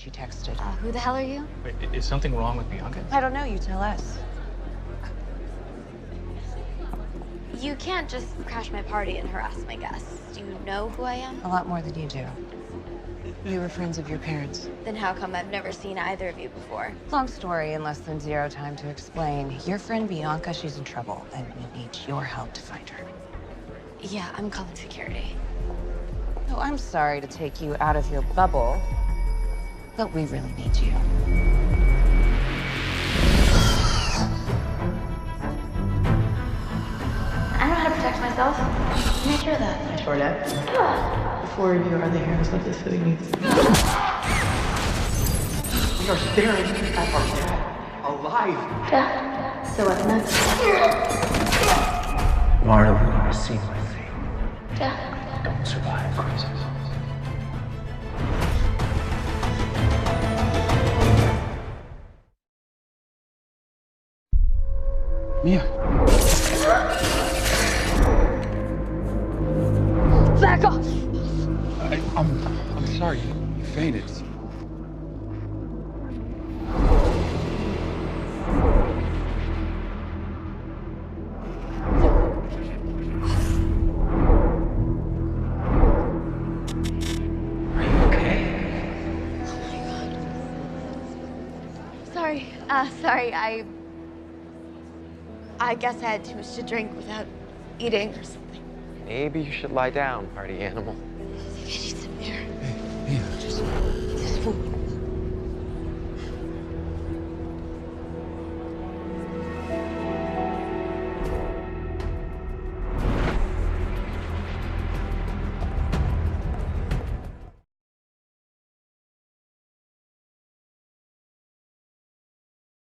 she texted. Who the hell are you? Wait, is something wrong with Bianca? I don't know, you tell us. You can't just crash my party and harass my guests. Do you know who I am? A lot more than you do. We were friends of your parents. Then how come I've never seen either of you before? Long story and less than zero time to explain. Your friend Bianca, she's in trouble, and we need your help to find her. Yeah, I'm calling security. Oh, I'm sorry to take you out of your bubble, but we really need you. I know how to protect myself. Make sure of that. I sure did. The four of you are the heroes of the city needs. We are staring at our dad, alive. Yeah. So what's next? Marta will never see my fate. Yeah. Don't survive crisis. Mia. Back off! I'm sorry. You fainted. Are you okay? Sorry, I guess I had too much to drink without eating or something. Maybe you should lie down, party animal. I think I need some air. Mia, just... This food.